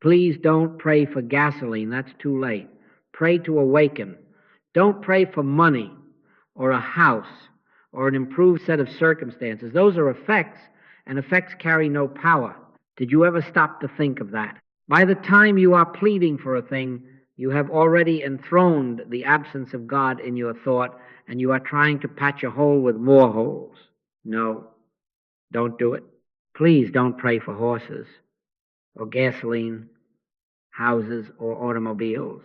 Please don't pray for gasoline. That's too late. Pray to awaken. Don't pray for money or a house or an improved set of circumstances. Those are effects, and effects carry no power. Did you ever stop to think of that? By the time you are pleading for a thing, you have already enthroned the absence of God in your thought, and you are trying to patch a hole with more holes. No, don't do it. Please don't pray for horses or gasoline, houses, or automobiles.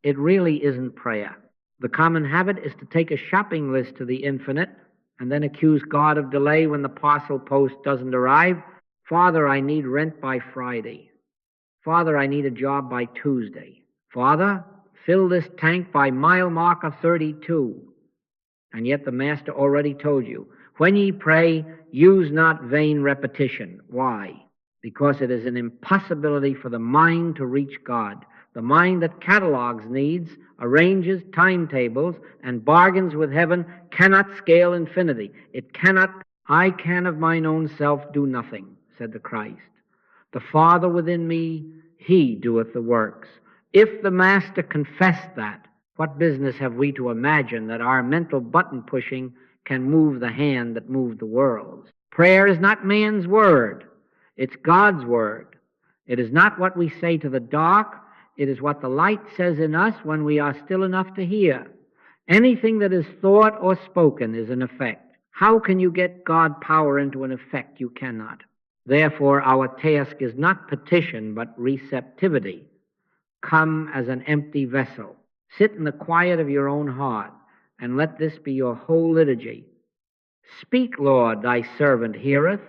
It really isn't prayer. The common habit is to take a shopping list to the infinite and then accuse God of delay when the parcel post doesn't arrive. Father, I need rent by Friday. Father, I need a job by Tuesday. Father, fill this tank by mile marker 32. And yet the Master already told you, when ye pray, use not vain repetition. Why? Because it is an impossibility for the mind to reach God. The mind that catalogs needs, arranges timetables, and bargains with heaven cannot scale infinity. It cannot. I can of mine own self do nothing, said the Christ. The Father within me, he doeth the works. If the Master confessed that, what business have we to imagine that our mental button pushing can move the hand that moved the world? Prayer is not man's word. It's God's word. It is not what we say to the dark. It is what the light says in us when we are still enough to hear. Anything that is thought or spoken is an effect. How can you get God power into an effect? You cannot. Therefore, our task is not petition, but receptivity. Come as an empty vessel. Sit in the quiet of your own heart, and let this be your whole liturgy. Speak, Lord, thy servant heareth,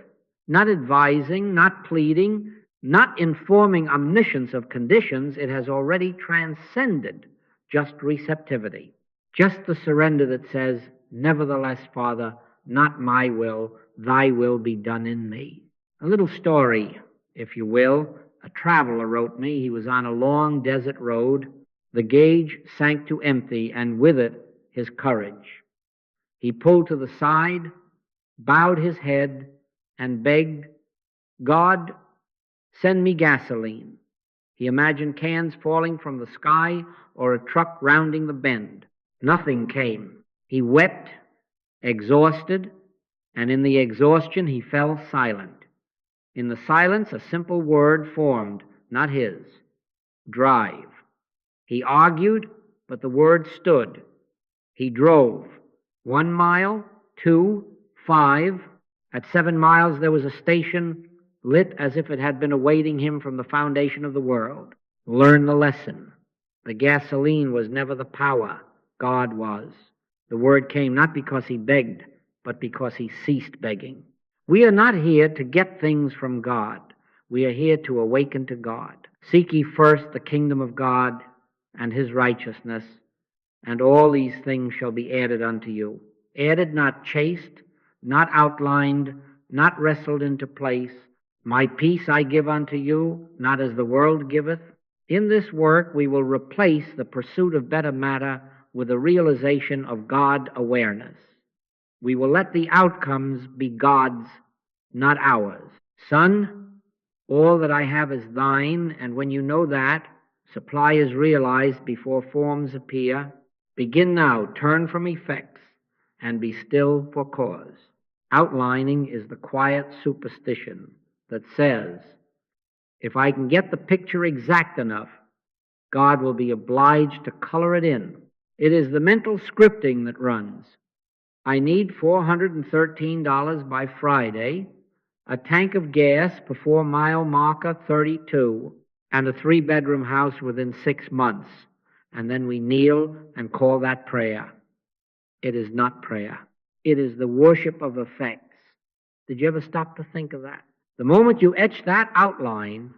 not advising, not pleading, not informing omniscience of conditions. It has already transcended just receptivity, just the surrender that says, nevertheless, Father, not my will, thy will be done in me. A little story, if you will. A traveler wrote me. He was on a long desert road. The gauge sank to empty, and with it his courage. He pulled to the side, bowed his head, and begged, God, send me gasoline. He imagined cans falling from the sky or a truck rounding the bend. Nothing came. He wept, exhausted, and in the exhaustion he fell silent. In the silence, a simple word formed, not his: drive. He argued, but the word stood. He drove. 1 mile, 2, 5. At 7 miles there was a station lit as if it had been awaiting him from the foundation of the world. Learn the lesson. The gasoline was never the power. God was. The word came not because he begged, but because he ceased begging. We are not here to get things from God. We are here to awaken to God. Seek ye first the kingdom of God and his righteousness, and all these things shall be added unto you. Added, not chased, not outlined, not wrestled into place. My peace I give unto you, not as the world giveth. In this work we will replace the pursuit of better matter with a realization of God awareness. We will let the outcomes be God's, not ours. Son, all that I have is thine, and when you know that, supply is realized before forms appear. Begin now, turn from effects, and be still for cause. Outlining is the quiet superstition that says, if I can get the picture exact enough, God will be obliged to color it in. It is the mental scripting that runs. I need $413 by Friday, a tank of gas before mile marker 32, and a 3-bedroom house within 6 months. And then we kneel and call that prayer. It is not prayer. It is the worship of effects. Did you ever stop to think of that? The moment you etch that outline,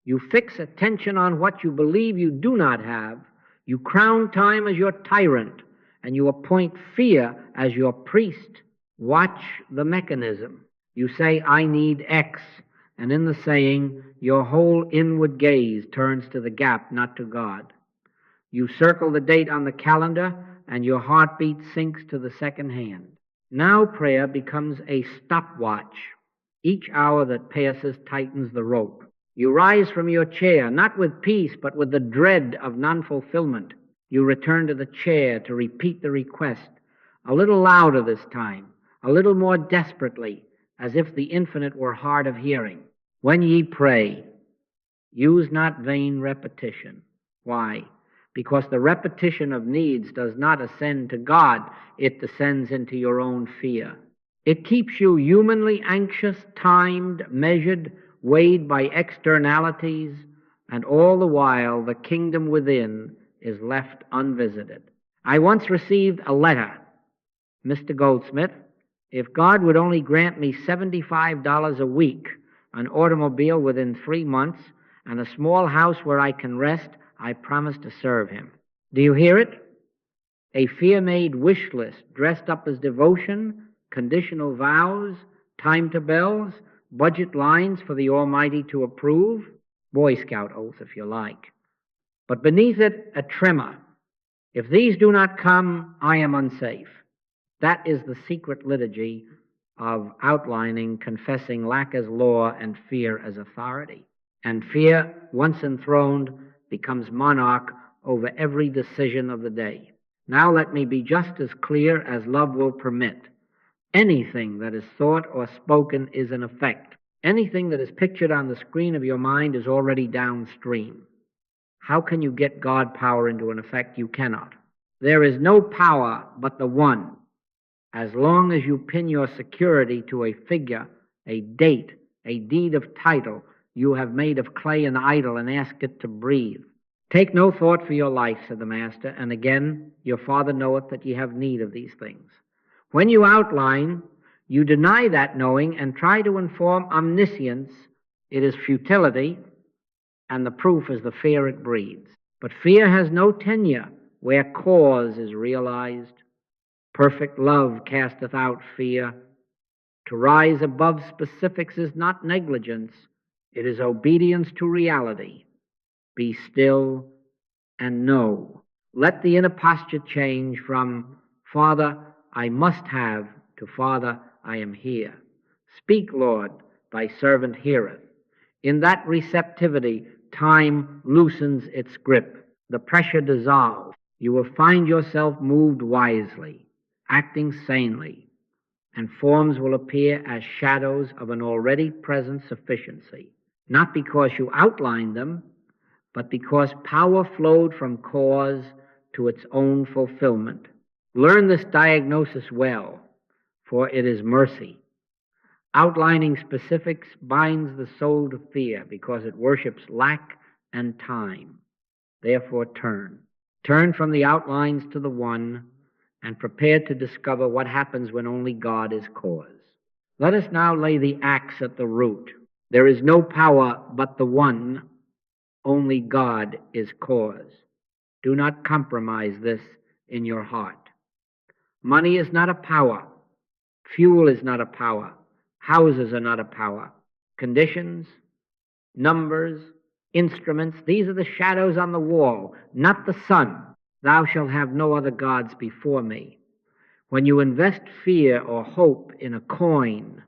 you fix attention on what you believe you do not have, you crown time as your tyrant, and you appoint fear as your priest. Watch the mechanism. You say, I need X, and in the saying, your whole inward gaze turns to the gap, not to God. You circle the date on the calendar, and your heartbeat sinks to the second hand. Now prayer becomes a stopwatch. Each hour that passes tightens the rope. You rise from your chair, not with peace, but with the dread of non-fulfillment. You return to the chair to repeat the request, a little louder this time, a little more desperately, as if the infinite were hard of hearing. When ye pray, use not vain repetition. Why? Because the repetition of needs does not ascend to God, it descends into your own fear. It keeps you humanly anxious, timed, measured, weighed by externalities, and all the while the kingdom within is left unvisited. I once received a letter, Mr. Goldsmith, if God would only grant me $75 a week, an automobile within 3 months, and a small house where I can rest, I promise to serve him. Do you hear it? A fear-made wish list dressed up as devotion, conditional vows, time to bells, budget lines for the Almighty to approve, Boy Scout oath if you like. But beneath it, a tremor. If these do not come, I am unsafe. That is the secret liturgy of outlining, confessing lack as law and fear as authority. And fear, once enthroned, becomes monarch over every decision of the day. Now let me be just as clear as love will permit. Anything that is thought or spoken is an effect. Anything that is pictured on the screen of your mind is already downstream. How can you get God power into an effect? You cannot. There is no power but the one. As long as you pin your security to a figure, a date, a deed of title, you have made of clay an idol and ask it to breathe. Take no thought for your life, said the Master, and again, your Father knoweth that ye have need of these things. When you outline, you deny that knowing and try to inform omniscience. It is futility, and the proof is the fear it breeds. But fear has no tenure where cause is realized. Perfect love casteth out fear. To rise above specifics is not negligence. It is obedience to reality. Be still and know. Let the inner posture change from, Father, I must have, to Father, I am here. Speak, Lord, thy servant heareth. In that receptivity, time loosens its grip. The pressure dissolves. You will find yourself moved wisely, acting sanely, and forms will appear as shadows of an already present sufficiency, not because you outlined them, but because power flowed from cause to its own fulfillment. Learn this diagnosis well, for it is mercy. Outlining specifics binds the soul to fear because it worships lack and time. Therefore turn. Turn from the outlines to the one and prepare to discover what happens when only God is cause. Let us now lay the axe at the root. There is no power but the one. Only God is cause. Do not compromise this in your heart. Money is not a power. Fuel is not a power. Houses are not a power. Conditions, numbers, instruments, these are the shadows on the wall, not the sun. Thou shalt have no other gods before me. When you invest fear or hope in a coin,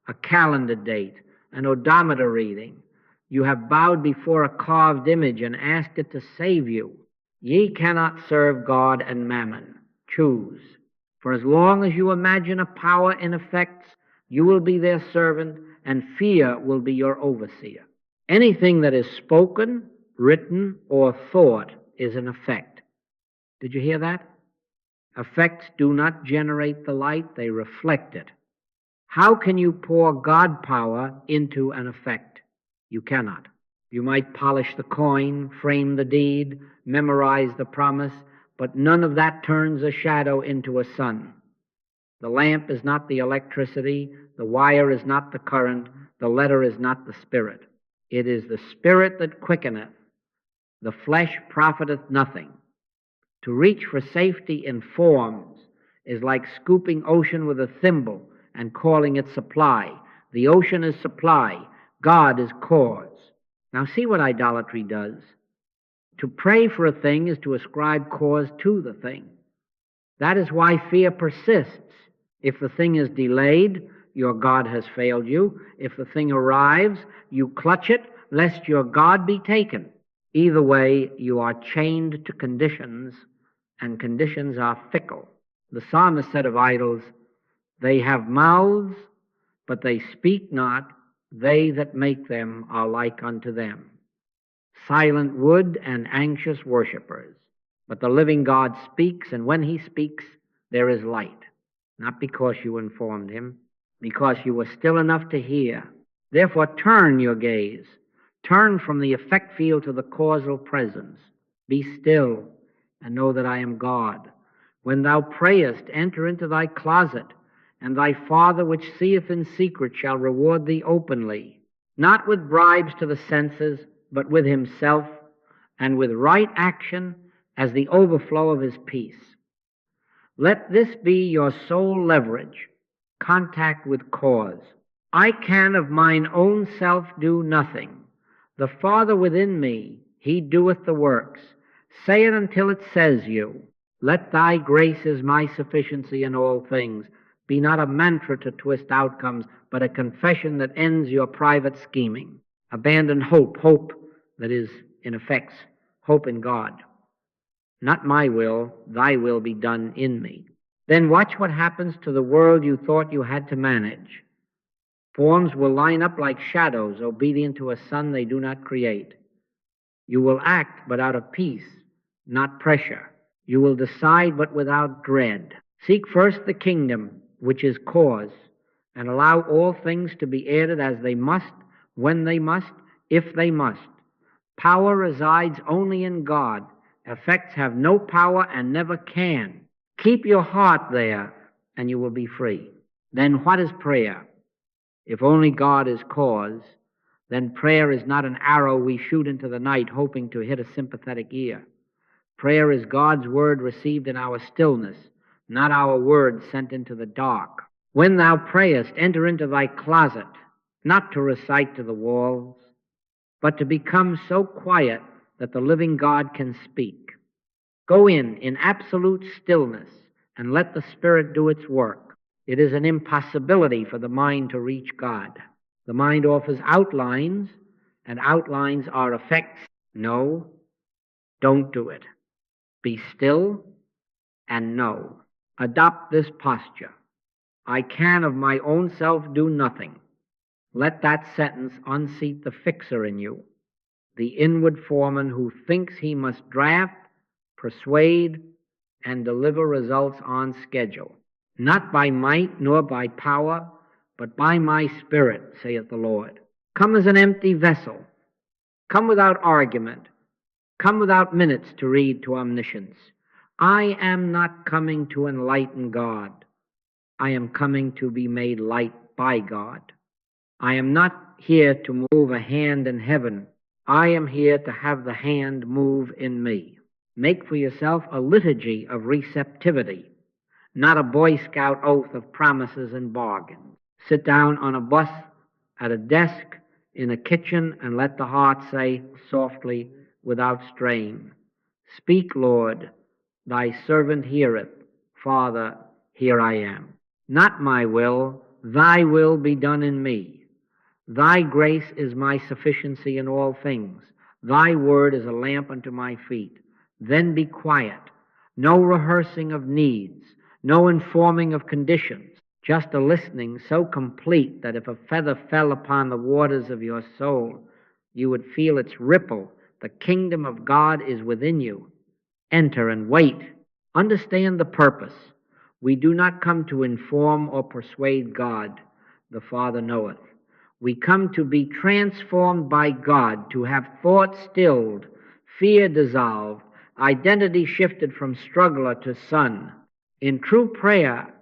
a calendar date, an odometer reading, you have bowed before a carved image and asked it to save you. Ye cannot serve God and mammon. Choose. For as long as you imagine a power in effects, you will be their servant, and fear will be your overseer. Anything that is spoken, written, or thought is an effect. Did you hear that? Effects do not generate the light, they reflect it. How can you pour God power into an effect? You cannot. You might polish the coin, frame the deed, memorize the promise, but none of that turns a shadow into a sun. The lamp is not the electricity, the wire is not the current, the letter is not the spirit. It is the spirit that quickeneth. The flesh profiteth nothing. To reach for safety in forms is like scooping ocean with a thimble and calling it supply. The ocean is supply. God is cause. Now see what idolatry does. To pray for a thing is to ascribe cause to the thing. That is why fear persists. If the thing is delayed, your God has failed you. If the thing arrives, you clutch it, lest your God be taken. Either way, you are chained to conditions, and conditions are fickle. The psalmist said of idols, they have mouths, but they speak not. They that make them are like unto them. Silent wood and anxious worshippers. But the living God speaks, and when he speaks, there is light. Not because you informed him, because you were still enough to hear. Therefore, turn your gaze. Turn from the effect field to the causal presence. Be still and know that I am God. When thou prayest, enter into thy closet, and thy Father which seeth in secret shall reward thee openly, not with bribes to the senses, but with himself, and with right action as the overflow of his peace. Let this be your sole leverage, contact with cause. I can of mine own self do nothing. The Father within me, he doeth the works. Say it until it says you. Let thy grace is my sufficiency in all things. Be not a mantra to twist outcomes, but a confession that ends your private scheming. Abandon hope, hope that is, in effect, hope in God. Not my will, thy will be done in me. Then watch what happens to the world you thought you had to manage. Forms will line up like shadows, obedient to a sun they do not create. You will act, but out of peace, not pressure. You will decide, but without dread. Seek first the kingdom, which is cause, and allow all things to be added as they must, when they must, if they must. Power resides only in God. Effects have no power and never can. Keep your heart there, and you will be free. Then what is prayer? If only God is cause, then prayer is not an arrow we shoot into the night hoping to hit a sympathetic ear. Prayer is God's word received in our stillness, not our word sent into the dark. When thou prayest, enter into thy closet, not to recite to the walls, but to become so quiet that the living God can speak. Go in absolute stillness, and let the Spirit do its work. It is an impossibility for the mind to reach God. The mind offers outlines, and outlines are effects. No, don't do it. Be still and know. Adopt this posture. I can of my own self do nothing. Let that sentence unseat the fixer in you, the inward foreman who thinks he must draft, persuade, and deliver results on schedule. Not by might nor by power, but by my Spirit, saith the Lord. Come as an empty vessel. Come without argument. Come without minutes to read to omniscience. I am not coming to enlighten God. I am coming to be made light by God. I am not here to move a hand in heaven. I am here to have the hand move in me. Make for yourself a liturgy of receptivity, not a Boy Scout oath of promises and bargains. Sit down on a bus, at a desk, in a kitchen, and let the heart say softly, without strain, Speak, Lord, thy servant heareth. Father, here I am. Not my will, thy will be done in me. Thy grace is my sufficiency in all things. Thy word is a lamp unto my feet. Then be quiet. No rehearsing of needs, no informing of conditions, just a listening so complete that if a feather fell upon the waters of your soul, you would feel its ripple. The kingdom of God is within you. Enter and wait. Understand the purpose. We do not come to inform or persuade God. The Father knoweth. We come to be transformed by God, to have thought stilled, fear dissolved, identity shifted from struggler to son. In true prayer,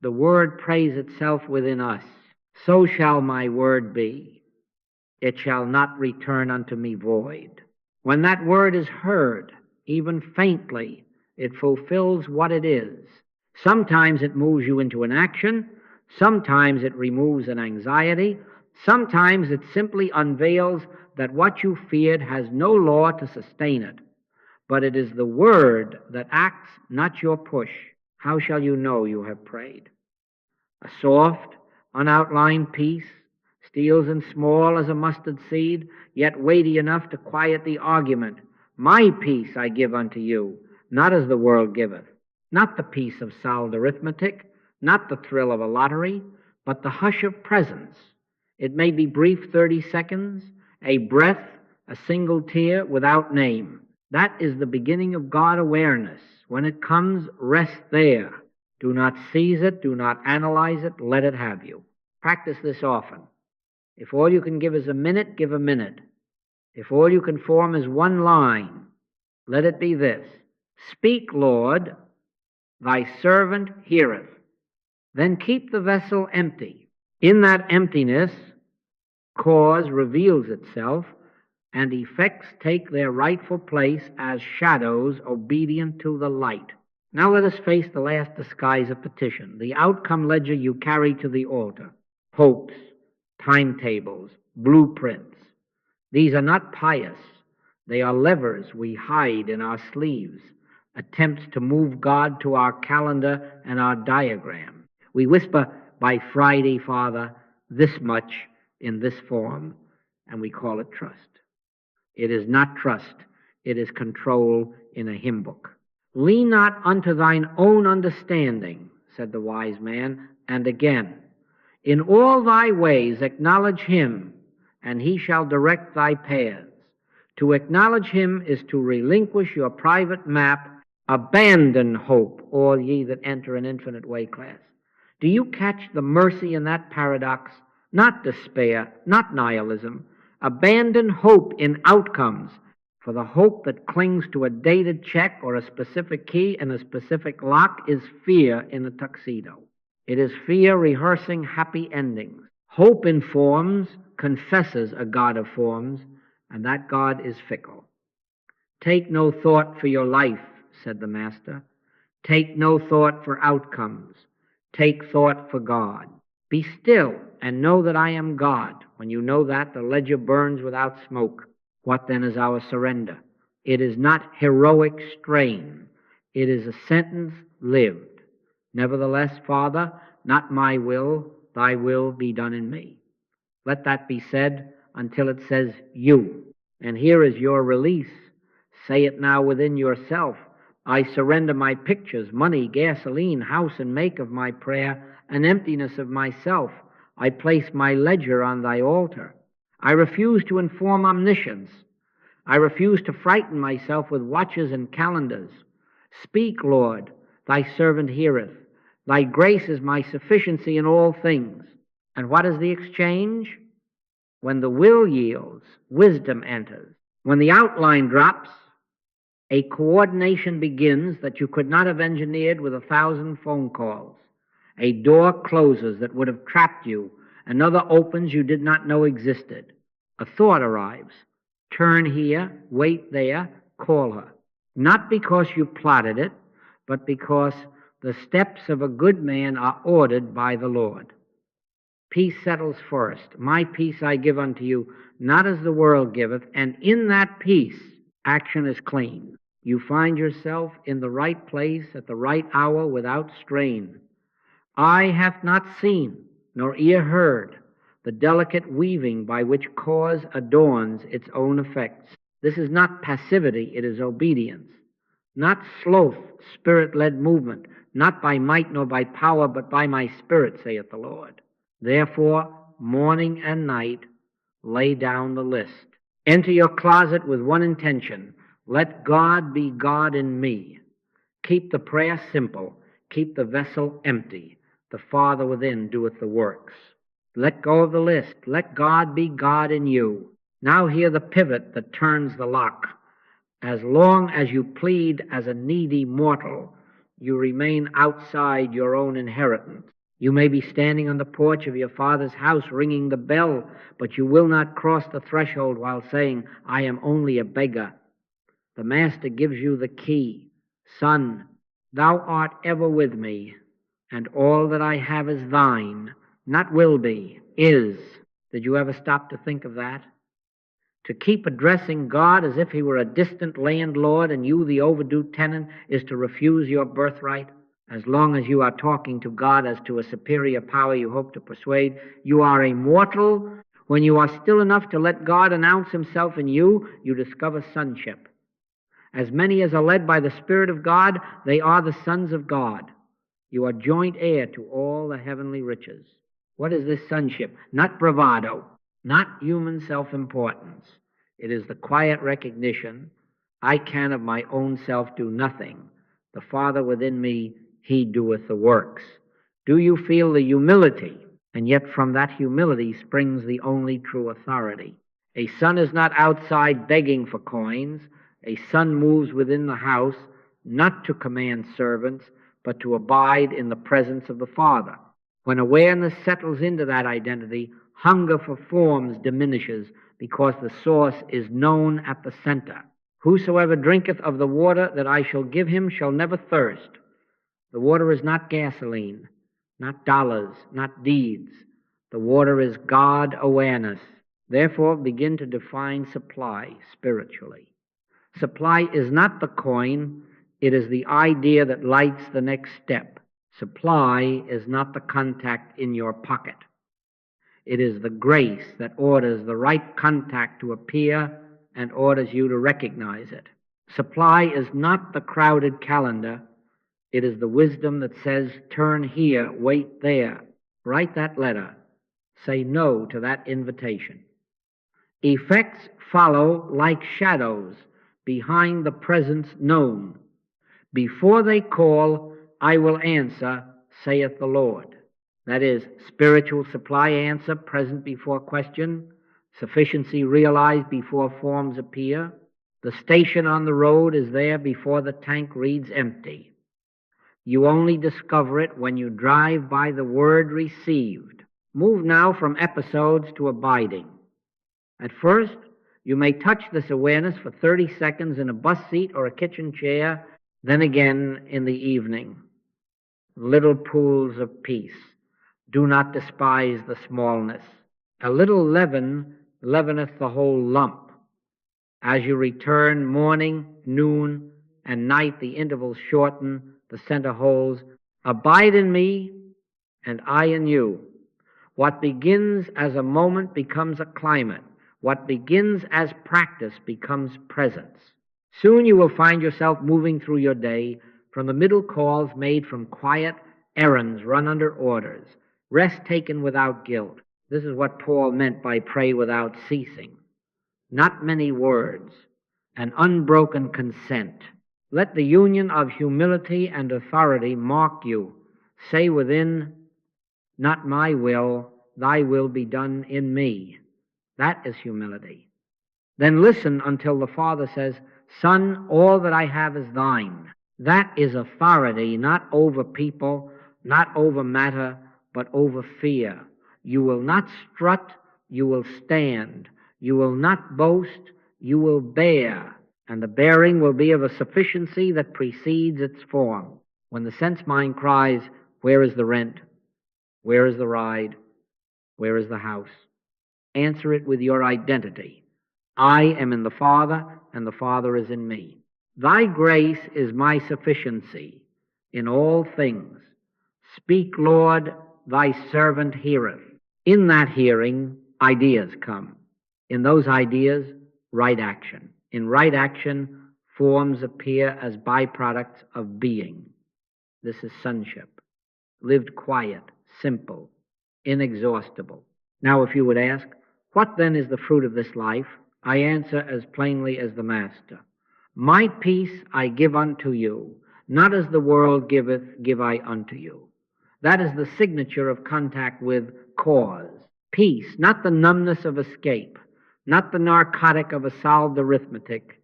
the word prays itself within us. So shall my word be. It shall not return unto me void. When that word is heard, even faintly, it fulfills what it is. Sometimes it moves you into an action. Sometimes it removes an anxiety. Sometimes it simply unveils that what you feared has no law to sustain it. But it is the word that acts, not your push. How shall you know you have prayed? A soft, unoutlined peace, steals and small as a mustard seed, yet weighty enough to quiet the argument. My peace I give unto you, not as the world giveth, not the peace of solved arithmetic, not the thrill of a lottery, but the hush of presence. It may be brief 30 seconds, a breath, a single tear without name. That is the beginning of God awareness. When it comes, rest there. Do not seize it, do not analyze it, let it have you. Practice this often. If all you can give is a minute, give a minute. If all you can form is one line, let it be this: Speak, Lord, thy servant heareth. Then keep the vessel empty. In that emptiness, cause reveals itself, and effects take their rightful place as shadows obedient to the light. Now let us face the last disguise of petition, the outcome ledger you carry to the altar. Hopes, timetables, blueprints. These are not pious. They are levers we hide in our sleeves, attempts to move God to our calendar and our diagram. We whisper, by Friday, Father, this much in this form, and we call it trust. It is not trust. It is control in a hymn book. Lean not unto thine own understanding, said the wise man, and again, in all thy ways acknowledge him, and he shall direct thy paths. To acknowledge him is to relinquish your private map. Abandon hope, all ye that enter an infinite way class. Do you catch the mercy in that paradox? Not despair, not nihilism. Abandon hope in outcomes, for the hope that clings to a dated check or a specific key and a specific lock is fear in a tuxedo. It is fear rehearsing happy endings. Hope in forms confesses a God of forms, and that God is fickle. Take no thought for your life, said the Master. Take no thought for outcomes. Take thought for God. Be still and know that I am God. When you know that, the ledger burns without smoke. What then is our surrender? It is not heroic strain. It is a sentence lived. Nevertheless, Father, not my will, thy will be done in me. Let that be said until it says you. And here is your release. Say it now within yourself. I surrender my pictures, money, gasoline, house, and make of my prayer an emptiness of myself. I place my ledger on thy altar. I refuse to inform omniscience. I refuse to frighten myself with watches and calendars. Speak, Lord, thy servant heareth. Thy grace is my sufficiency in all things. And what is the exchange? When the will yields, wisdom enters. When the outline drops, a coordination begins that you could not have engineered with 1,000 phone calls. A door closes that would have trapped you. Another opens you did not know existed. A thought arrives. Turn here, wait there, call her. Not because you plotted it, but because the steps of a good man are ordered by the Lord. Peace settles first. My peace I give unto you, not as the world giveth, and in that peace action is clean. You find yourself in the right place at the right hour without strain. Eye hath not seen, nor ear heard, the delicate weaving by which cause adorns its own effects. This is not passivity, it is obedience. Not sloth, spirit-led movement, not by might nor by power, but by my spirit, saith the Lord. Therefore, morning and night, lay down the list. Enter your closet with one intention. Let God be God in me. Keep the prayer simple. Keep the vessel empty. The Father within doeth the works. Let go of the list. Let God be God in you. Now hear the pivot that turns the lock. As long as you plead as a needy mortal, you remain outside your own inheritance. You may be standing on the porch of your Father's house ringing the bell, but you will not cross the threshold while saying, I am only a beggar. The Master gives you the key. Son, thou art ever with me, and all that I have is thine, not will be, is. Did you ever stop to think of that? To keep addressing God as if he were a distant landlord and you the overdue tenant is to refuse your birthright. As long as you are talking to God as to a superior power you hope to persuade, you are a mortal When you are still enough to let God announce himself in you, you discover sonship. As many as are led by the Spirit of God, they are the sons of God. You are joint heir to all the heavenly riches. What is this sonship? Not bravado, not human self-importance. It is the quiet recognition, I can of my own self do nothing. The Father within me, he doeth the works. Do you feel the humility? And yet from that humility springs the only true authority. A son is not outside begging for coins. A son moves within the house, not to command servants, but to abide in the presence of the Father. When awareness settles into that identity, hunger for forms diminishes because the source is known at the center. Whosoever drinketh of the water that I shall give him shall never thirst. The water is not gasoline, not dollars, not deeds. The water is God awareness. Therefore, begin to define supply spiritually. Supply is not the coin, it is the idea that lights the next step. Supply is not the contact in your pocket. It is the grace that orders the right contact to appear and orders you to recognize it. Supply is not the crowded calendar. It is the wisdom that says, turn here, wait there. Write that letter. Say no to that invitation. Effects follow like shadows behind the presence known. Before they call, I will answer, saith the Lord. That is, spiritual supply answer present before question, sufficiency realized before forms appear. The station on the road is there before the tank reads empty. You only discover it when you drive by the word received. Move now from episodes to abiding. At first, you may touch this awareness for 30 seconds in a bus seat or a kitchen chair, then again in the evening. Little pools of peace. Do not despise the smallness. A little leaven leaveneth the whole lump. As you return morning, noon, and night, the intervals shorten, the center holds. Abide in me, and I in you. What begins as a moment becomes a climate. What begins as practice becomes presence. Soon you will find yourself moving through your day from the middle calls made from quiet errands run under orders, rest taken without guilt. This is what Paul meant by pray without ceasing. Not many words, an unbroken consent. Let the union of humility and authority mark you. Say within, not my will, thy will be done in me. That is humility. Then listen until the Father says, Son, all that I have is thine. That is authority, not over people, not over matter, but over fear. You will not strut, you will stand. You will not boast, you will bear. And the bearing will be of a sufficiency that precedes its form. When the sense mind cries, where is the rent? Where is the ride? Where is the house? Answer it with your identity. I am in the Father, and the Father is in me. Thy grace is my sufficiency in all things. Speak, Lord, thy servant heareth. In that hearing, ideas come. In those ideas, right action. In right action, forms appear as byproducts of being. This is sonship. Lived quiet, simple, inexhaustible. Now, if you would ask, what then is the fruit of this life? I answer as plainly as the Master. My peace I give unto you, not as the world giveth, give I unto you. That is the signature of contact with cause. Peace, not the numbness of escape, not the narcotic of a solved arithmetic,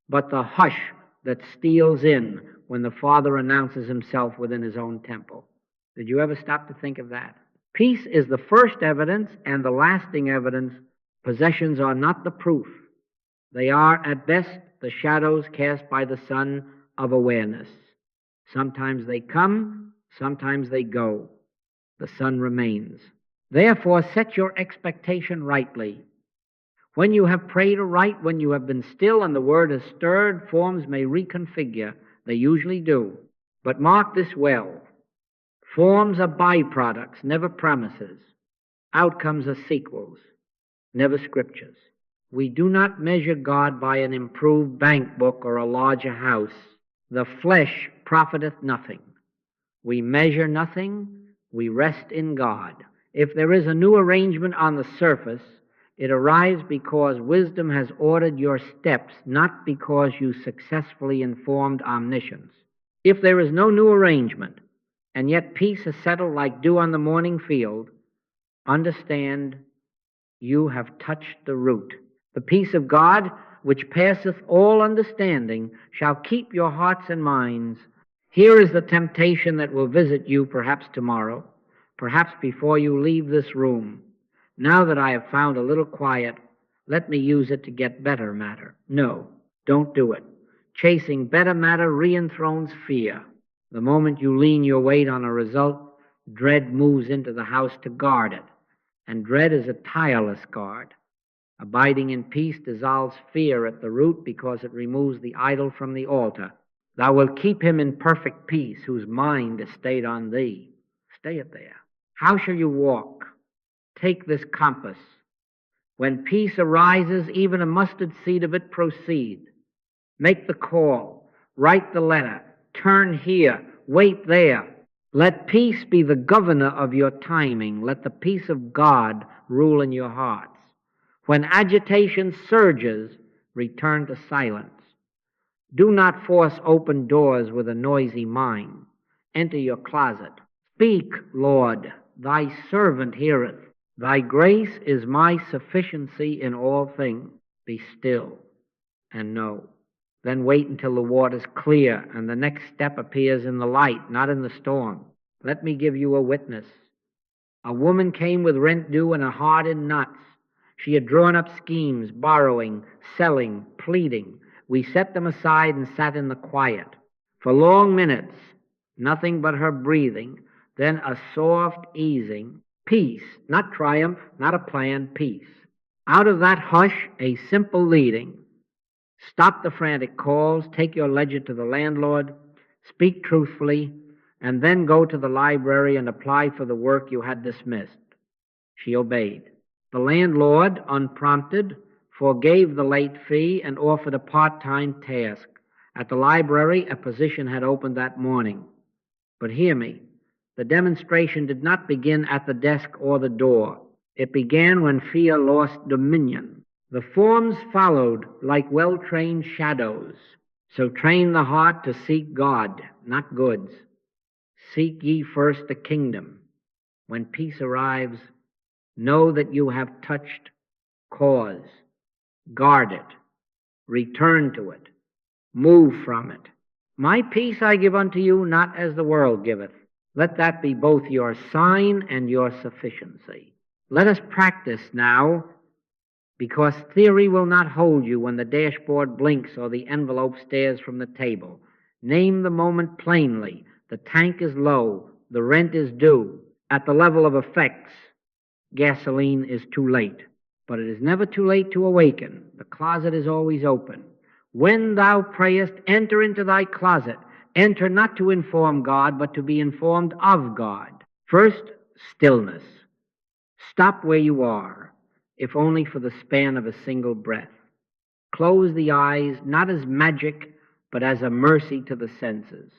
but the hush that steals in when the Father announces himself within his own temple. Did you ever stop to think of that? Peace is the first evidence and the lasting evidence. Possessions are not the proof. They are, at best, the shadows cast by the sun of awareness. Sometimes they come, sometimes they go. The sun remains. Therefore, set your expectation rightly. When you have prayed aright, when you have been still and the word has stirred, forms may reconfigure. They usually do. But mark this well. Forms are byproducts, never promises. Outcomes are sequels. never scriptures. We do not measure God by an improved bank book or a larger house. The flesh profiteth nothing. We measure nothing. We rest in God. If there is a new arrangement on the surface, it arrives because wisdom has ordered your steps, not because you successfully informed omniscience. If there is no new arrangement, and yet peace is settled like dew on the morning field, understand you have touched the root. The peace of God, which passeth all understanding, shall keep your hearts and minds. Here is the temptation that will visit you perhaps tomorrow, perhaps before you leave this room. Now that I have found a little quiet, let me use it to get better matter. No, don't do it. Chasing better matter re-enthrones fear. The moment you lean your weight on a result, dread moves into the house to guard it. And dread is a tireless guard. Abiding in peace dissolves fear at the root because it removes the idol from the altar. Thou wilt keep him in perfect peace whose mind is stayed on thee. Stay it there. How shall you walk? Take this compass. When peace arises, even a mustard seed of it proceed. Make the call. Write the letter. Turn here. Wait there. Let peace be the governor of your timing. Let the peace of God rule in your hearts. When agitation surges, return to silence. Do not force open doors with a noisy mind. Enter your closet. Speak, Lord, thy servant heareth. Thy grace is my sufficiency in all things. Be still and know. Then wait until the water's clear and the next step appears in the light, not in the storm. Let me give you a witness. A woman came with rent due and a heart in knots. She had drawn up schemes, borrowing, selling, pleading. We set them aside and sat in the quiet. For long minutes, nothing but her breathing, then a soft easing. Peace, not triumph, not a plan, peace. Out of that hush, a simple leading. Stop the frantic calls, take your ledger to the landlord, speak truthfully, and then go to the library and apply for the work you had dismissed. She obeyed. The landlord, unprompted, forgave the late fee and offered a part-time task. At the library, a position had opened that morning. But hear me, the demonstration did not begin at the desk or the door. It began when fear lost dominion. The forms followed like well-trained shadows. So train the heart to seek God, not goods. Seek ye first the kingdom. When peace arrives, know that you have touched cause. Guard it. Return to it. Move from it. My peace I give unto you, not as the world giveth. Let that be both your sign and your sufficiency. Let us practice now, because theory will not hold you when the dashboard blinks or the envelope stares from the table. Name the moment plainly. The tank is low. The rent is due. At the level of effects, gasoline is too late. But it is never too late to awaken. The closet is always open. When thou prayest, enter into thy closet. Enter not to inform God, but to be informed of God. First, stillness. Stop where you are, if only for the span of a single breath. Close the eyes, not as magic, but as a mercy to the senses.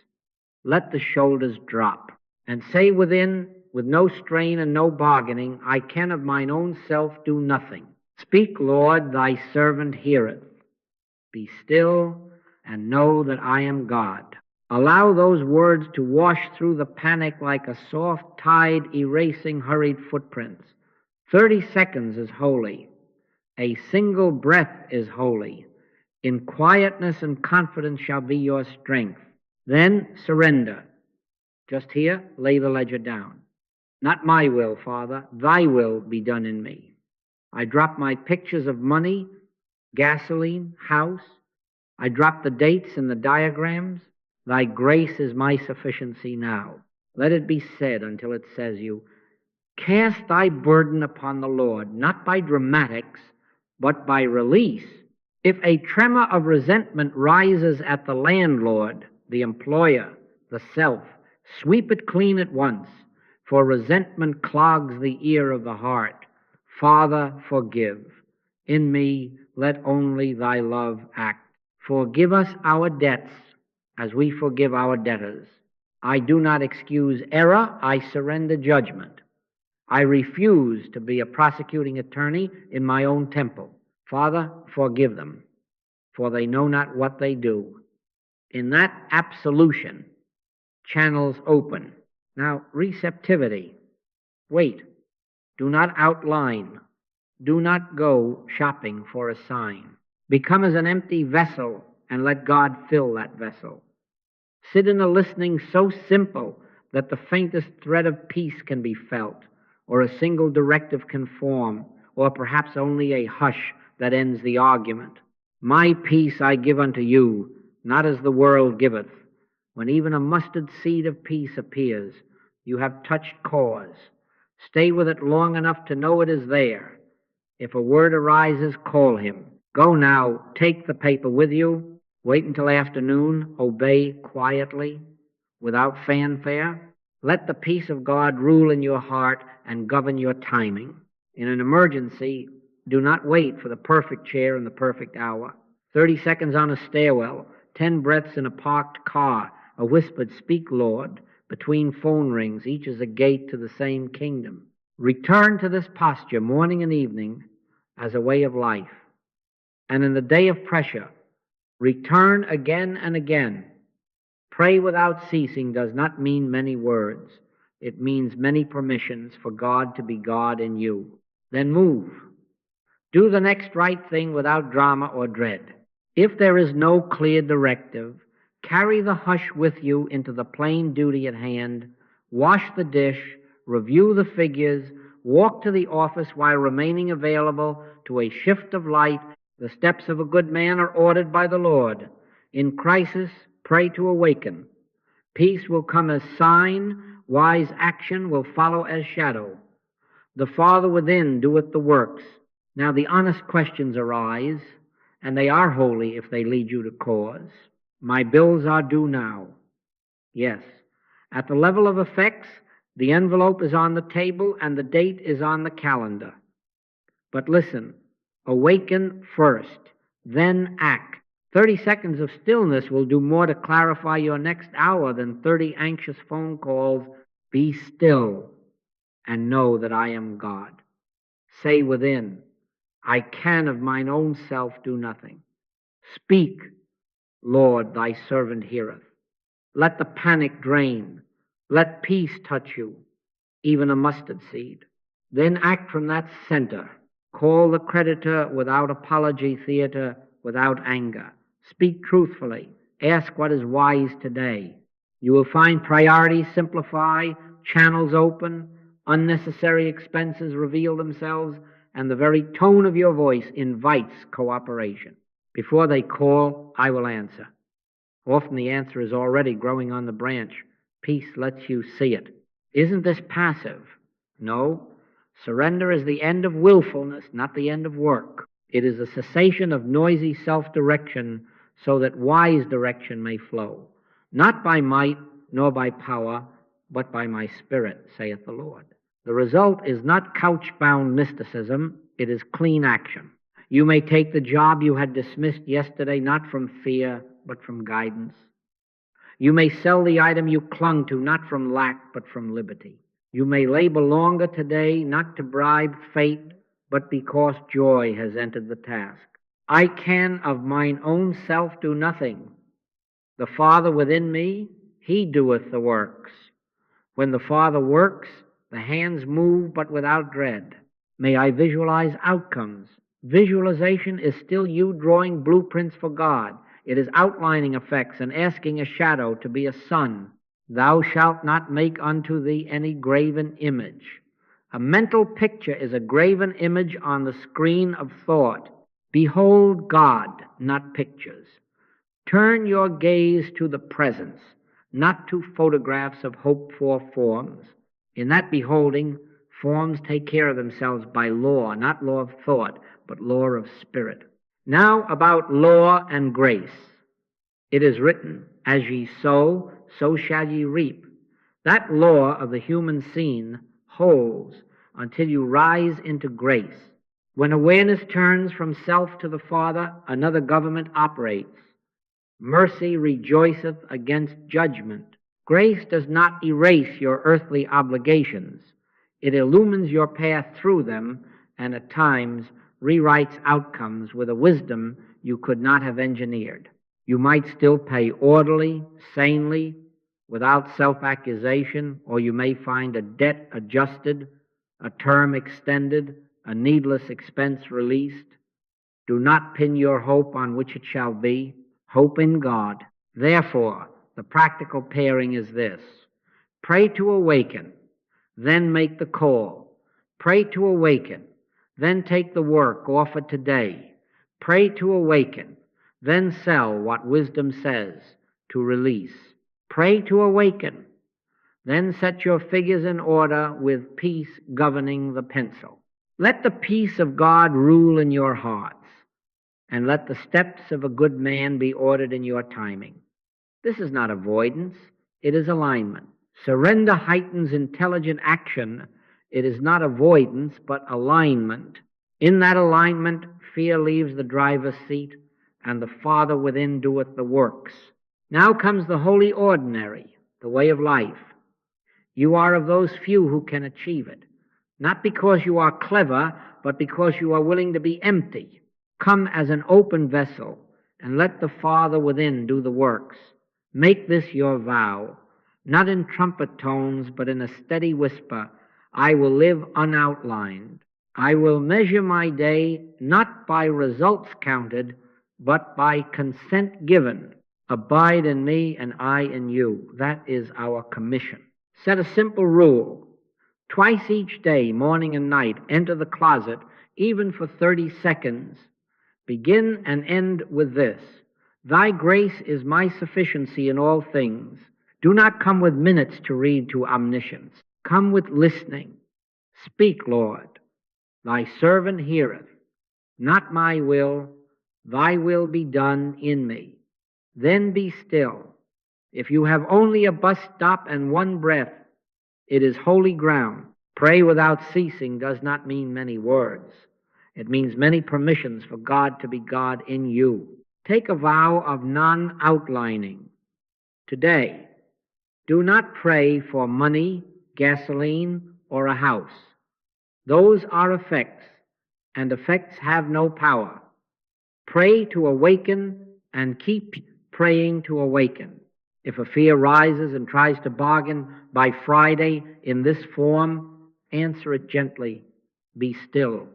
Let the shoulders drop, and say within, with no strain and no bargaining, I can of mine own self do nothing. Speak, Lord, thy servant heareth. Be still and know that I am God. Allow those words to wash through the panic like a soft tide erasing hurried footprints. 30 seconds is holy. A single breath is holy. In quietness and confidence shall be your strength. Then surrender. Just here, lay the ledger down. Not my will, Father, thy will be done in me. I drop my pictures of money, gasoline, house. I drop the dates and the diagrams. Thy grace is my sufficiency now. Let it be said until it says you, cast thy burden upon the Lord, not by dramatics, but by release. If a tremor of resentment rises at the landlord, the employer, the self, sweep it clean at once, for resentment clogs the ear of the heart. Father, forgive. In me let only thy love act. Forgive us our debts as we forgive our debtors. I do not excuse error, I surrender judgment. I refuse to be a prosecuting attorney in my own temple. Father, forgive them, for they know not what they do. In that absolution, channels open. Now, receptivity. Wait. Do not outline. Do not go shopping for a sign. Become as an empty vessel and let God fill that vessel. Sit in a listening so simple that the faintest thread of peace can be felt, or a single directive can form, or perhaps only a hush that ends the argument. My peace I give unto you, not as the world giveth. When even a mustard seed of peace appears, you have touched cause. Stay with it long enough to know it is there. If a word arises, call him. Go now, take the paper with you. Wait until afternoon. Obey quietly, without fanfare. Let the peace of God rule in your heart and govern your timing. In an emergency, do not wait for the perfect chair and the perfect hour. 30 seconds on a stairwell, 10 breaths in a parked car, a whispered, "Speak, Lord," between phone rings, each is a gate to the same kingdom. Return to this posture morning and evening as a way of life. And in the day of pressure, return again and again. Pray without ceasing does not mean many words. It means many permissions for God to be God in you. Then move. Do the next right thing without drama or dread. If there is no clear directive, carry the hush with you into the plain duty at hand. Wash the dish, review the figures, walk to the office while remaining available to a shift of light. The steps of a good man are ordered by the Lord. In crisis, pray to awaken. Peace will come as sign, wise action will follow as shadow. The Father within doeth the works. Now the honest questions arise, and they are holy if they lead you to cause. My bills are due now. Yes. At the level of effects, the envelope is on the table and the date is on the calendar. But listen, awaken first, then act. 30 seconds of stillness will do more to clarify your next hour than 30 anxious phone calls. Be still and know that I am God. Say within, I can of mine own self do nothing. Speak, Lord, thy servant heareth. Let the panic drain. Let peace touch you, even a mustard seed. Then act from that center. Call the creditor without apology theater, without anger. Speak truthfully. Ask what is wise today. You will find priorities simplify, channels open, unnecessary expenses reveal themselves, and the very tone of your voice invites cooperation. Before they call, I will answer. Often the answer is already growing on the branch. Peace lets you see it. Isn't this passive? No. Surrender is the end of willfulness, not the end of work. It is a cessation of noisy self-direction so that wise direction may flow. Not by might nor by power, but by my Spirit, saith the Lord. The result is not couch-bound mysticism, it is clean action. You may take the job you had dismissed yesterday not from fear, but from guidance. You may sell the item you clung to not from lack, but from liberty. You may labor longer today not to bribe fate, but because joy has entered the task. I can of mine own self do nothing. The Father within me, he doeth the works. When the Father works, the hands move but without dread. May I visualize outcomes. Visualization is still you drawing blueprints for God. It is outlining effects and asking a shadow to be a sun. Thou shalt not make unto thee any graven image. A mental picture is a graven image on the screen of thought. Behold God, not pictures. Turn your gaze to the presence, not to photographs of hoped-for forms. In that beholding, forms take care of themselves by law, not law of thought, but law of spirit. Now about law and grace. It is written, as ye sow, so shall ye reap. That law of the human scene holds until you rise into grace. When awareness turns from self to the Father, another government operates. Mercy rejoiceth against judgment. Grace does not erase your earthly obligations. It illumines your path through them, and at times rewrites outcomes with a wisdom you could not have engineered. You might still pay orderly, sanely, without self-accusation, or you may find a debt adjusted, a term extended, a needless expense released. Do not pin your hope on which it shall be. Hope in God. Therefore, the practical pairing is this. Pray to awaken, then make the call. Pray to awaken, then take the work offered today. Pray to awaken, then sell what wisdom says to release. Pray to awaken, then set your figures in order with peace governing the pencil. Let the peace of God rule in your hearts, and let the steps of a good man be ordered in your timing. This is not avoidance, it is alignment. Surrender heightens intelligent action. It is not avoidance, but alignment. In that alignment, fear leaves the driver's seat, and the Father within doeth the works. Now comes the holy ordinary, the way of life. You are of those few who can achieve it, not because you are clever, but because you are willing to be empty. Come as an open vessel, and let the Father within do the works. Make this your vow, not in trumpet tones, but in a steady whisper. I will live unoutlined. I will measure my day not by results counted, but by consent given. Abide in me and I in you. That is our commission. Set a simple rule. Twice each day, morning and night, enter the closet, even for 30 seconds. Begin and end with this. Thy grace is my sufficiency in all things. Do not come with minutes to read to omniscience. Come with listening. Speak, Lord. Thy servant heareth. Not my will, thy will be done in me. Then be still. If you have only a bus stop and one breath, it is holy ground. Pray without ceasing does not mean many words. It means many permissions for God to be God in you. Take a vow of non-outlining. Today, do not pray for money, gasoline, or a house. Those are effects, and effects have no power. Pray to awaken and keep praying to awaken. If a fear rises and tries to bargain by Friday in this form, answer it gently. Be still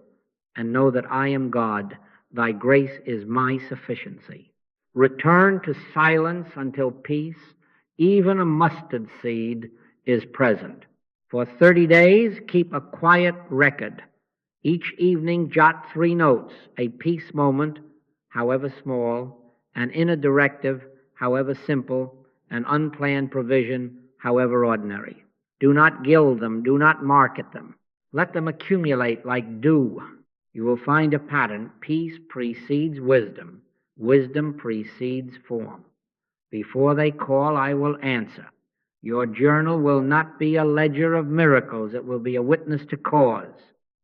and know that I am God. Thy grace is my sufficiency. Return to silence until peace, even a mustard seed, is present. For 30 days, keep a quiet record. Each evening, jot 3 notes, a peace moment, however small, an inner directive, however simple, an unplanned provision, however ordinary. Do not gild them, do not market them. Let them accumulate like dew. You will find a pattern. Peace precedes wisdom. Wisdom precedes form. Before they call, I will answer. Your journal will not be a ledger of miracles. It will be a witness to cause.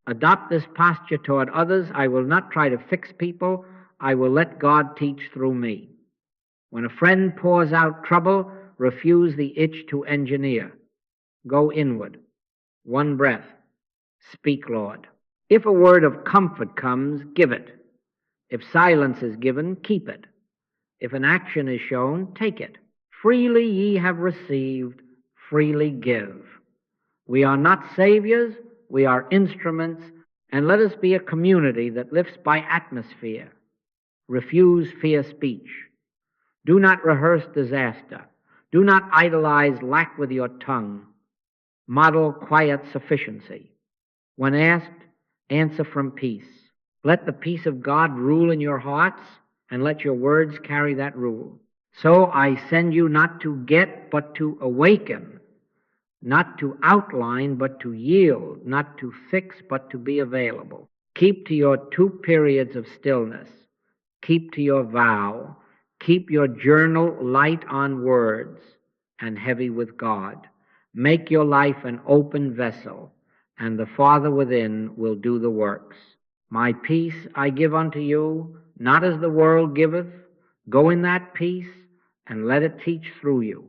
Adopt this posture toward others. I will not try to fix people. I will let God teach through me. When a friend pours out trouble, refuse the itch to engineer. Go inward. One breath. Speak, Lord. If a word of comfort comes, give it. If silence is given, keep it. If an action is shown, take it. Freely ye have received, freely give. We are not saviors, we are instruments, and let us be a community that lifts by atmosphere. Refuse fear speech. Do not rehearse disaster. Do not idolize lack with your tongue. Model quiet sufficiency. When asked, answer from peace. Let the peace of God rule in your hearts, and let your words carry that rule. So I send you not to get, but to awaken, not to outline, but to yield, not to fix, but to be available. Keep to your 2 periods of stillness. Keep to your vow. Keep your journal light on words and heavy with God. Make your life an open vessel, and the Father within will do the works. My peace I give unto you, not as the world giveth. Go in that peace, and let it teach through you.